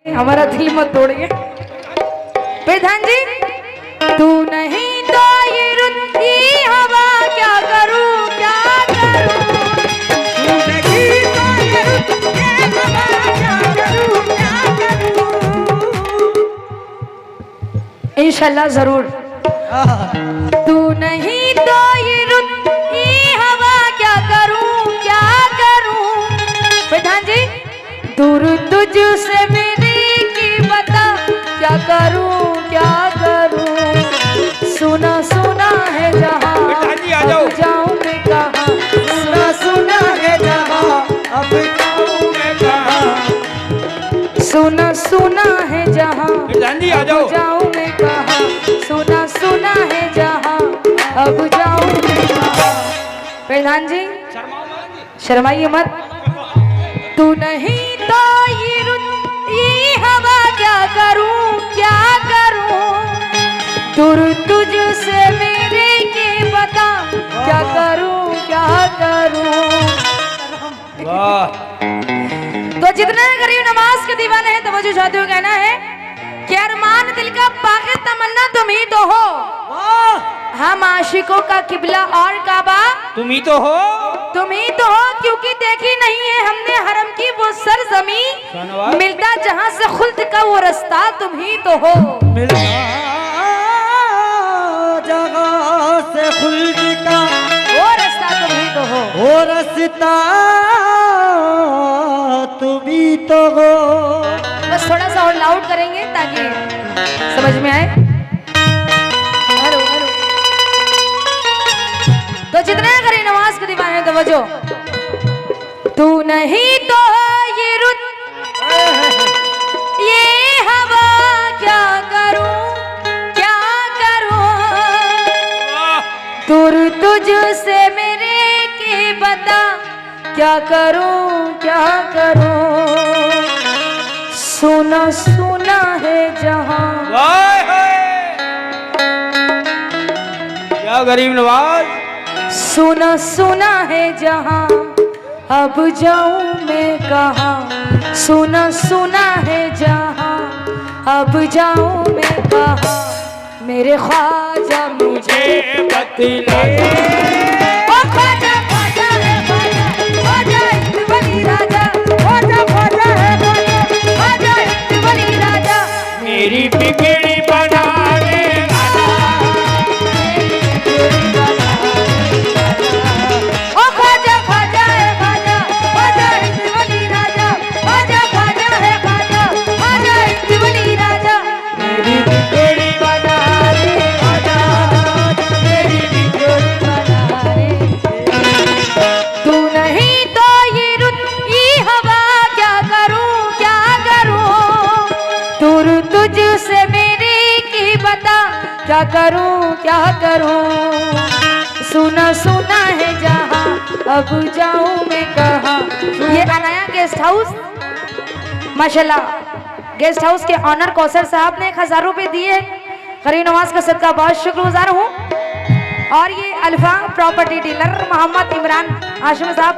हमारा दिल मत तोड़िए। प्रधान जी, तू नहीं तो ये रुत ये हवा क्या करूं क्या करूं। तू नहीं तो ये रुत ये हवा क्या करूं क्या करूं। इंशाल्लाह जरूर। तू नहीं तो ये रुत ये हवा क्या करूं क्या करूं। प्रधान जी, दूर तुझसे मेरी की बता क्या करूं क्या करूं। सुना सुना है जहां अब जाऊं मैं कहां। सुना सुना है जहां अब जाऊं मैं कहां। सुना सुना है जहां आ जाओ। अब जाऊं मैं कहां। सुना सुना है जहां अब जाऊं मैं कहां। प्रधान जी, शर्माइए मत। तू नहीं तो ये रुत ये हवा क्या करूं क्या करूं। दूर तुझसे मेरे की बता क्या करूं क्या करूं। वाह। तो जितने गरीब नमाज के दीवाने हैं तवज्जो चाहते हो कहना है कि अरमान दिल का पाके तमन्ना तुम ही तो हो। हम आशिकों का किबला और काबा तुम ही तो हो। तुम ही तो हो, क्योंकि देखी नहीं है हमने हरम की वो सरजमी। मिलता जहां से खुल्द का वो रास्ता तुम ही तो हो। मिलता जगह से खुल्द का वो रास्ता तुम ही तो हो। वो रास्ता तुम ही तो हो। बस थोड़ा सा और लाउड करेंगे ताकि समझ में आए। Hello hello. तो जितने करी नमाज के दीवाने तवज्जो। तू नहीं तो ये रुत ये हवा क्या करूं क्या करूं। दूर तुझसे मेरे की बता क्या करूं क्या करूं। सुना सुना है जहां। क्या गरीब नवाज। सुना सुना है जहां अब जाऊं मैं कहां। सुना सुना है जहां अब जाऊं मैं कहां। मेरे ख्वाजा मुझे बतला ओ ख्वाजा ख्वाजा है ख्वाजा ख्वाजा इत्तबली राजा। ख्वाजा ख्वाजा है ख्वाजा ख्वाजा इत्तबली राजा। मेरी बिगड़ी बनाने ओ ख्वाजा ख्वाजा है ख्वाजा ख्वाजा इत्तबली राजा। ख्वाजा ख्वाजा है ख्वाजा ख्वाजा इत्तबली राजा। मेरी बिगड़ी बना रे राजा। मेरी बिगड़ी बना रे। तू नहीं तो ये रुत ये हवा क्या करूं क्या करूं। दूर तुझसे मेरी की बता क्या करूं क्या करूं। सुना सुना है जहां अब जाऊं मैं कहां। ये अनाया गेस्ट हाउस माशाल्लाह गेस्ट हाउस के ऑनर कौसर साहब ने 1000 रुपए दिए। गरीब नवाज का सदका बहुत शुक्रगुजार हूँ। और ये alpha property dealer Mohammad Imran Asham साहब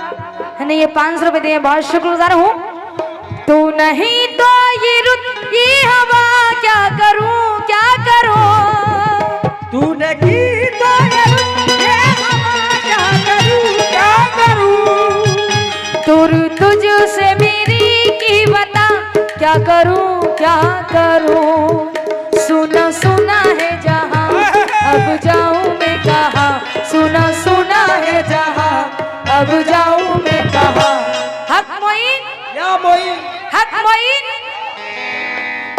ने ये 500 रुपए दिए, बहुत शुक्रगुजार हूँ। तू नहीं तो ये रुत ये हवा क्या करूं क्या करूं। तूने की तो ये रुत ये हवा क्या करूं क्या करूं। दूर तुझसे मेरी की बता क्या करूं क्या करूं। सुना सुना है जहां अब जाऊं मैं कहां। सुना सुना है जहां अब जाऊं मैं कहां। हक मोइन या मोइन हक मोइन।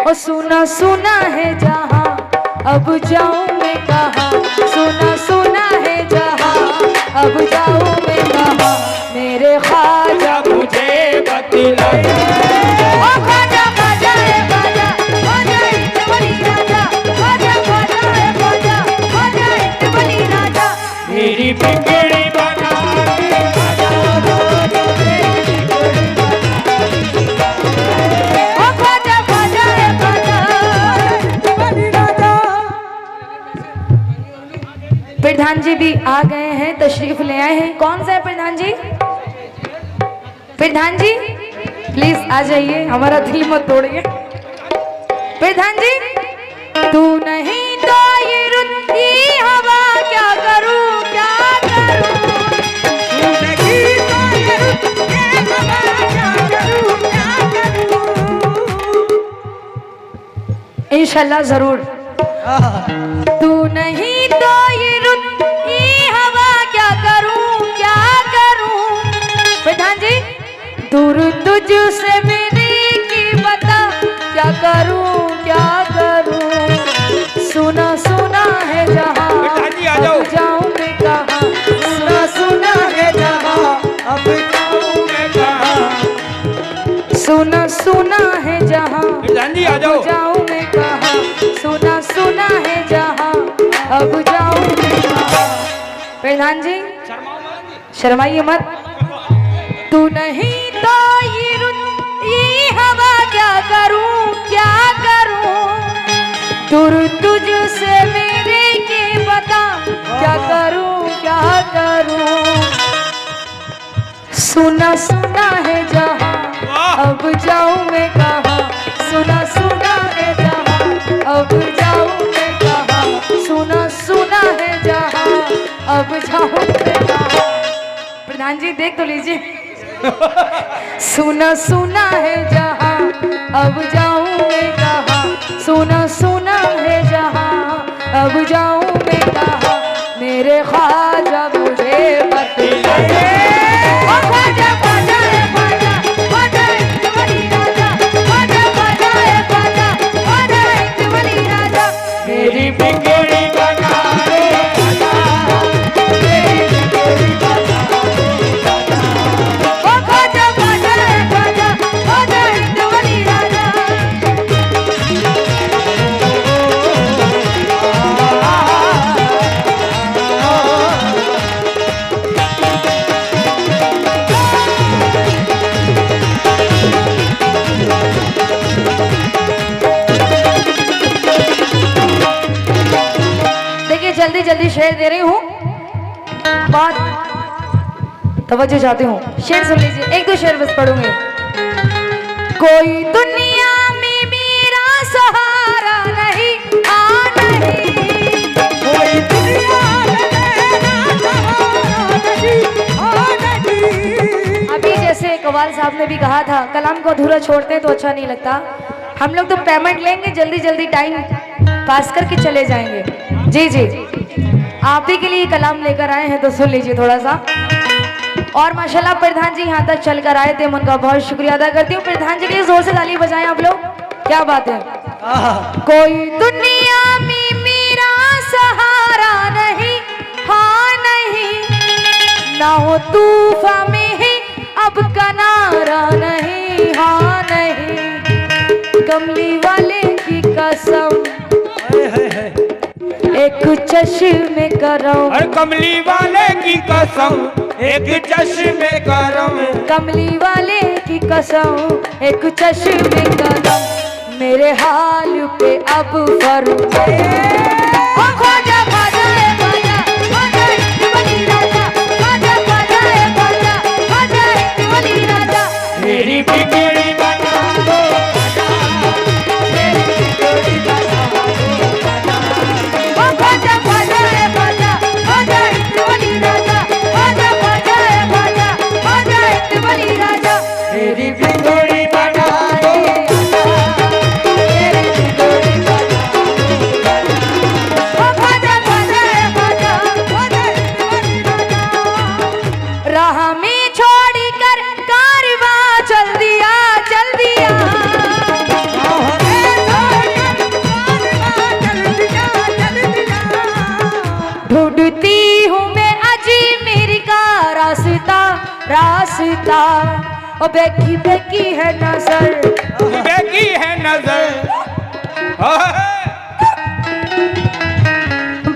ओ सुना सुना है जहां अब जाऊं मैं कहां। सुना सुना है जहां अब जाऊं मैं कहां। मेरे ख्वाजा मुझे बतलाए। ओ ख्वाजा ख्वाजा है ख्वाजा ख्वाजा इत्तबली राजा। ख्वाजा ख्वाजा है ख्वाजा ख्वाजा इत्तबली राजा। मेरी बिगड़ी बना रे राजा। ओ ख्वाजा ख्वाजा है ख्वाजा इत्तबली राजा। प्रधान जी भी आ गए हैं, तशरीफ ले आए हैं। कौन सा है प्रधान जी? प्रधान जी प्लीज आ जाइए, हमारा दिल मत तोड़िए। प्रधान जी, तू नहीं तो ये रुत ये हवा क्या करूं क्या करूं। तू नहीं तो ये रुत ये हवा क्या करूं क्या करूं। इंशाल्लाह जरूर। तू नहीं तो ये रुत ये हवा क्या करूं क्या करूं। प्रधान जी, दूर तुझसे मेरी की बता क्या करूं क्या करूं। सुना सुना है जहां अब जाऊं मैं कहां। सुना सुना है जहां अब जाऊं मैं कहां। सुना सुना है जहां अब जाऊं मैं कहां। सुना सुना है जहां अब जाऊं मैं कहां। प्रधान जी, शर्माइए मत। तू नहीं तो ये रुत ये हवा क्या करूं क्या करूं। दूर तुझसे मेरे के बता क्या करूं क्या करूं। सुना सुना है जहां अब जाऊं मैं कहां। सुना सुना है जहां अब जाऊं मैं कहां। सुना सुना है जहां अब जाऊं मैं कहां। प्रधान जी देख तो लीजिए। सुना सुना है जहां अब जाऊं मैं कहां। सुना सुना है जहां अब जाऊं मैं कहां। मेरे ख्वाजा मुझे बतलाए। ओ ख्वाजा ख्वाजा रे ख्वाजा ख्वाजा इतवाली राजा। ख्वाजा ख्वाजा रे ख्वाजा ख्वाजा इतवाली राजा। मेरी बिगड़ी बना रे राजा। मेरी बिगड़ी बना रे राजा। ओ ख्वाजा ख्वाजा रे ख्वाजा ख्वाजा इतवाली राजा। देखिए जल्दी जल्दी शेर दे रही हूँ, बात तवज्जो चाहती हूँ। शेर सुन लीजिए, एक दो शेर बस पढ़ूंगी। कोई दुनिया में मेरा सहारा नहीं नहीं। कोई दुनिया में मेरा सहारा नहीं। अभी जैसे कवाल साहब ने भी कहा था, कलाम को अधूरा छोड़ते हैं तो अच्छा नहीं लगता। हम लोग तो पेमेंट लेंगे, जल्दी जल्दी टाइम पास करके चले जाएंगे। जी जी, आप ही के लिए कलाम लेकर आए हैं तो सुन लीजिए थोड़ा सा। और माशाल्लाह प्रधान जी यहाँ तक चल कर आए थे, उनका बहुत शुक्रिया अदा करती हूँ। प्रधान जी के लिए जोर से ताली बजाएं आप लोग, क्या बात है। कोई दुनिया में मेरा सहारा नहीं हाँ नहीं। ना हो तूफान में ही अब किनारा नहीं हाँ नहीं। कमली वाले की कसम एक चश्मे करम। अरे कमली वाले की कसम एक चश्मे करम। कमली वाले की कसम एक चश्मे करम। मेरे हाल पे अब फरमाए। ओ ख्वाजा ख्वाजा रे ख्वाजा ख्वाजा इतवाली राजा। ख्वाजा ख्वाजा रे ख्वाजा ख्वाजा इतवाली राजा। मेरी बिगड़ी बना दो राजा। मेरी बिगड़ी बना दो राजा। ओ ख्वाजा ख्वाजा रे ख्वाजा ख्वाजा इतवाली राजा। ख्वाजा ख्वाजा रे ख्वाजा ख्वाजा इतवाली राजा। मेरी बिगड़ी बना दो मेरी बिगड़ी बना दो। ओ ख्वाजा ख्वाजा रे ख्वाजा ख्वाजा इतवाली राजा। राह में छोड़ कर कारवां चल दिया चल दिया। ढूंढती हूँ मैं अजमेर का रास्ता रास्ता। ओ बेकी बेकी है नजर। बेकी है नजर।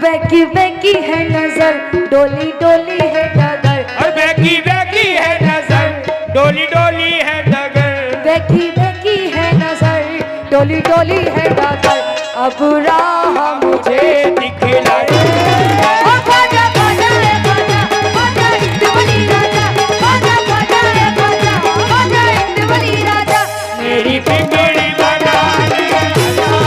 बेकी बेकी है नजर। डोली डोली है डगर। और बेकी बेकी है नजर। डोली डोली है डगर। बेकी बेकी है नजर। डोली डोली है डगर। अब राह मुझे दिखलाए। ओ ख्वाजा ख्वाजा रे ख्वाजा ख्वाजा इतवाली राजा। ख्वाजा ख्वाजा रे ख्वाजा ख्वाजा इतवाली राजा। मेरी बिगड़ी बना दे राजा।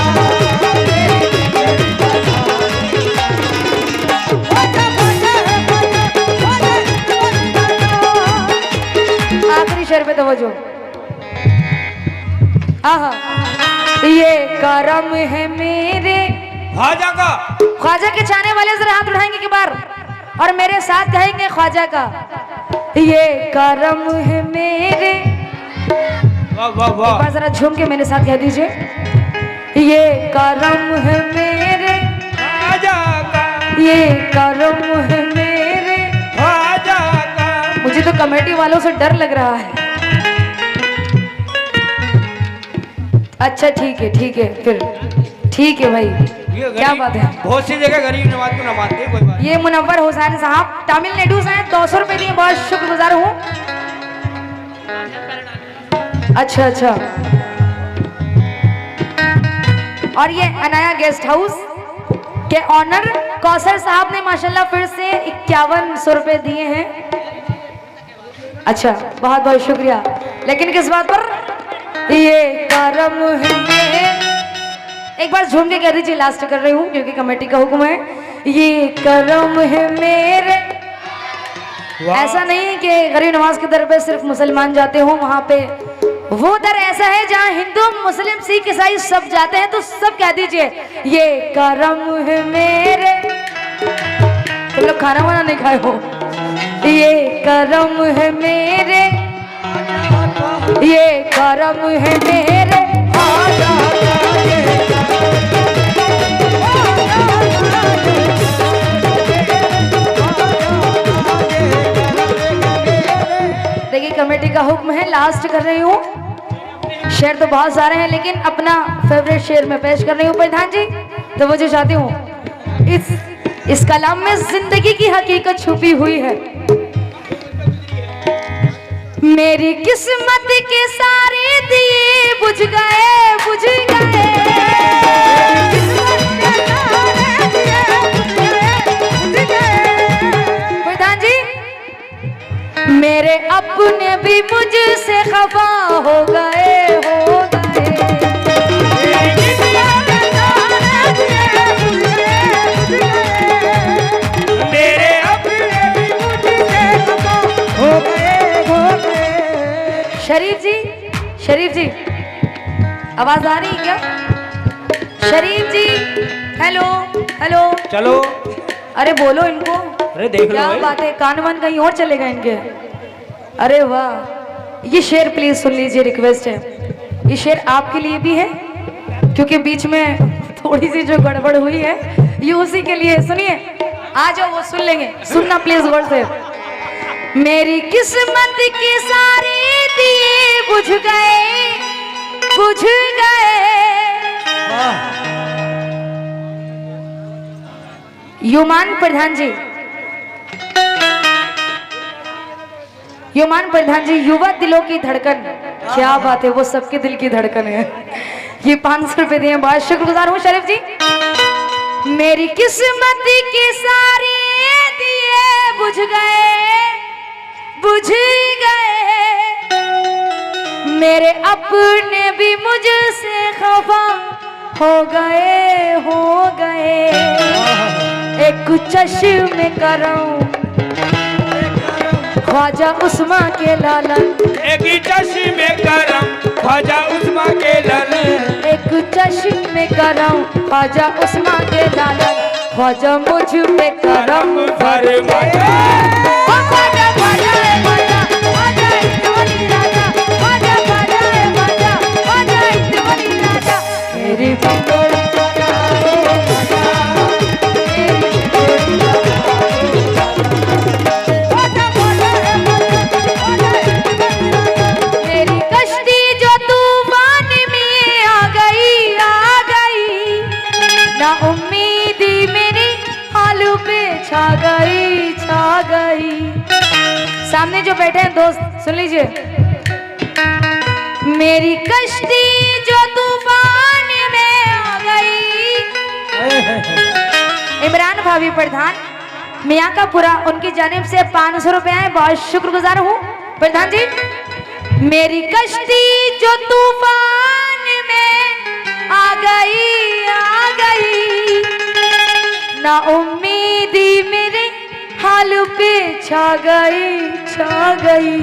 बजो। आहा, ये करम है मेरे ख्वाजा का। ख्वाजा के चाहने वाले जरा हाथ उठाएंगे एक बार और मेरे साथ कहेंगे ख्वाजा का। ये करम है मेरे, वाह वाह एक वाह। बार जरा झूम के मेरे साथ कह दीजिए, ये करम है मेरे, ख्वाजा का, ये करम है मेरे। ख्वाजा का। मुझे तो कमेटी वालों से डर लग रहा है। अच्छा ठीक है फिर ठीक है भाई, ये क्या बात है। बहुत सी जगह गरीब नवाज को न मानते, कोई बात। ये मुनव्वर हुसैन साहब तमिलनाडु से हैं, 200 रुपए दिए, बहुत शुक्रगुजार हूँ। अच्छा और ये अनाया गेस्ट हाउस के ऑनर कौसर साहब ने माशाल्लाह फिर से 5100 रुपए दिए हैं। अच्छा बहुत बहुत शुक्रिया। लेकिन किस बात पर? ये करम है मेरे, एक बार झूम के कह दीजिए, लास्ट कर रही हूँ क्योंकि कमेटी का हुक्म है। ये करम है मेरे। ऐसा नहीं है कि गरीब नवाज के दर पे सिर्फ मुसलमान जाते हो, वहां पे वो दर ऐसा है जहाँ हिंदू मुस्लिम सिख ईसाई सब जाते हैं, तो सब कह दीजिए ये करम है मेरे। तुम लोग खाना वाना नहीं खाए हो? ये करम है मेरे, ये करम है मेरे। देखिए कमेटी का हुक्म है, लास्ट कर रही हूँ। शेर तो बहुत सारे हैं लेकिन अपना फेवरेट शेर में पेश कर रही हूँ प्रधान जी। तो वो जो चाहती हूँ, इस कलाम में जिंदगी की हकीकत छुपी हुई है। मेरी किस्मत के सारे दिए बुझ गए, बुझ गए। प्रधान जी, मेरे अपने भी मुझसे खफा हो गए, हो गए। मेरे अपने भी मुझसे खफा हो गए, हो गए। शरीफ जी आवाज आ रही है क्या? शरीफ जी हेलो हेलो। चलो, अरे बोलो इनको। अरे देख लो क्या भाई। बात है, कान वान कहीं और चले गए इनके। अरे वाह, ये शेर प्लीज सुन लीजिए, रिक्वेस्ट है। ये शेर आपके लिए भी है क्योंकि बीच में थोड़ी सी जो गड़बड़ हुई है ये उसी के लिए। सुनिए, आ जाओ वो सुन लेंगे, सुनना प्लीज गौर से। मेरी किस्मत के सारे दिए बुझ गए, बुझ गए। युमान प्रधान जी, युमान प्रधान जी, युवा दिलों की धड़कन। क्या बात है, वो सबके दिल की धड़कन है। ये 500 रुपए दिए, बहुत शुक्रगुजार हूँ शरीफ जी। मेरी किस्मत के सारे दिए बुझ गए, बुझ गए। मेरे अपने भी मुझसे खफा हो गए, हो गए। एक चश्मे करम ख्वाजा उस्मा के लालन, एक चश्मे करम ख्वाजा उस्मा के लालन। एक चश्मे करम ख्वाजा उस्मा के लालन। ख्वाजा मुझ पे करम फरमाए। ओ ख्वाजा ख्वाजा रे ख्वाजा, ख्वाजा इतवानी राजा, ख्वाजा ख्वाजा रे ख्वाजा, ख्वाजा इतवानी राजा। मेरी बिगड़ी उम्मीदी मेरी हालू पे छा गई, छा गई। सामने जो बैठे हैं दोस्त सुन लीजिए। मेरी कश्ती जो तूफान में आ गई। इमरान भाभी प्रधान मियाँ का पूरा उनकी जानिब से 500 रुपए आए, बहुत शुक्रगुजार हूँ प्रधान जी। मेरी कश्ती जो तूफान में आ गई, आ गई। ना उम्मीदी मेरे हाल पे छा गई, छा गई।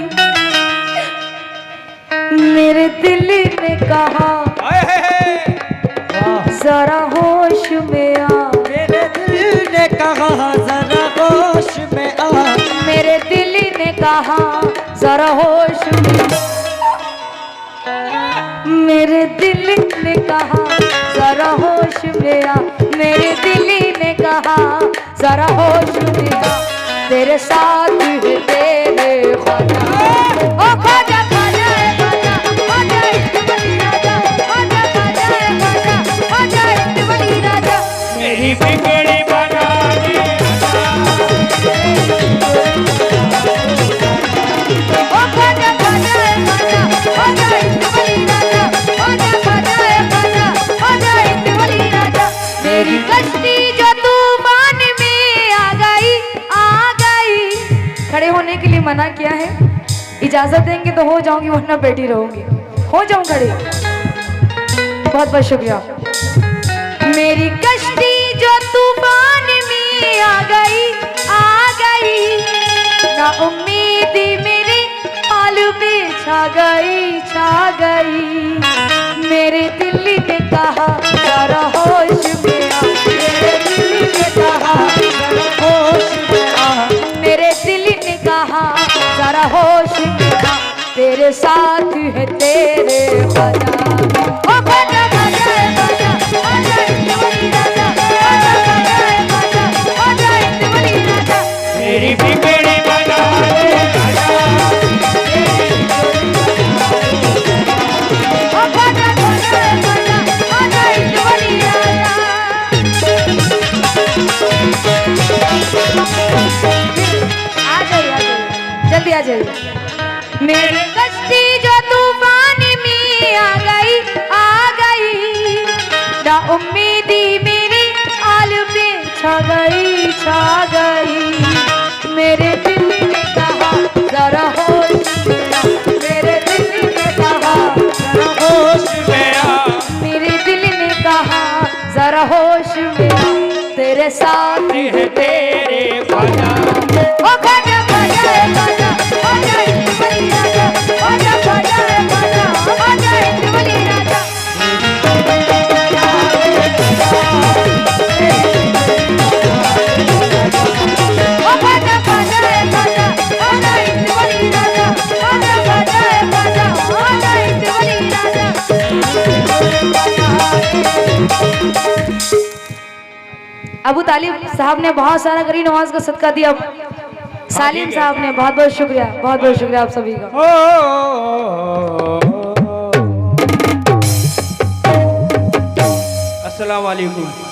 मेरे दिल ने कहा जरा होश में आ, मेरे दिल ने कहा जरा होश में आ, मेरे दिल ने कहा जरा होश में आ, मेरे दिल ने कहा जरा होश में आ, मेरे दिल ने कहा जरा होश में आ, तेरे साथ है तेरे ख्वाजा, ओ ख्वाजा ख्वाजा है ख्वाजा, ख्वाजा इत्तवली राजा, ख्वाजा ख्वाजा है ख्वाजा, ख्वाजा इत्तवली राजा, मेरी बिगड़ी बना दी ओ ख्वाजा ख्वाजा है ख्वाजा, ख्वाजा इत्तवली राजा, ख्वाजा ख्वाजा है ख्वाजा, ख्वाजा इत्तवली राजा, मेरी कश्ती जो तूफान में आ गई, आ गई। खड़े होने के लिए मना किया है, इजाजत देंगे तो हो जाऊंगी वरना बैठी रहूंगी, हो जाऊं खड़ी। बहुत बहुत शुक्रिया। मेरी कश्ती जो तूफान में आ गई, आ गई, ना उम्मीदी मेरी आलू पे छा गई, छा गई, मेरे दिल ने कहा जरा होश में आ, मेरे दिल ने कहा जरा होश में आ, मेरे दिल ने कहा जरा होश में आ, तेरे साथ है तेरे ख्वाजा, ओ ख्वाजा ख्वाजा है ख्वाजा, ख्वाजा इत्तवली राजा, ख्वाजा ख्वाजा है ख्वाजा, ख्वाजा इत्तवली राजा, मेरी बिगड़ी बना दी ओ ख्वाजा ख्वाजा है ख्वाजा, ख्वाजा इत्तवली राजा। आ जाइए जल्दी आ जाइए। मेरी कश्ती जो तूफान में आ गई, आ गई, ना उम्मीदी मेरी आलू पे छा गई, छा गई, मेरे दिल ने कहा जरा होश में आ, मेरे दिल ने कहा जरा होश में आ, मेरे दिल ने कहा जरा होश में आ, तेरे साथ है तेरे ख्वाजा, ओ ख्वाजा ख्वाजा है ख्वाजा, ख्वाजा इत्तवली राजा, ख्वाजा ख्वाजा है ख्वाजा, ख्वाजा इत्तवली राजा, ओ ख्वाजा ख्वाजा है ख्वाजा, ख्वाजा इत्तवली राजा, ख्वाजा ख्वाजा है ख्वाजा, ख्वाजा इत्तवली राजा। अबू तालिब साहब ने बहुत सारा गरीब नवाज का सदका दिया, सालिम साहब ने बहुत बहुत शुक्रिया, बहुत बहुत शुक्रिया आप सभी का। अस्सलाम वालेकुम।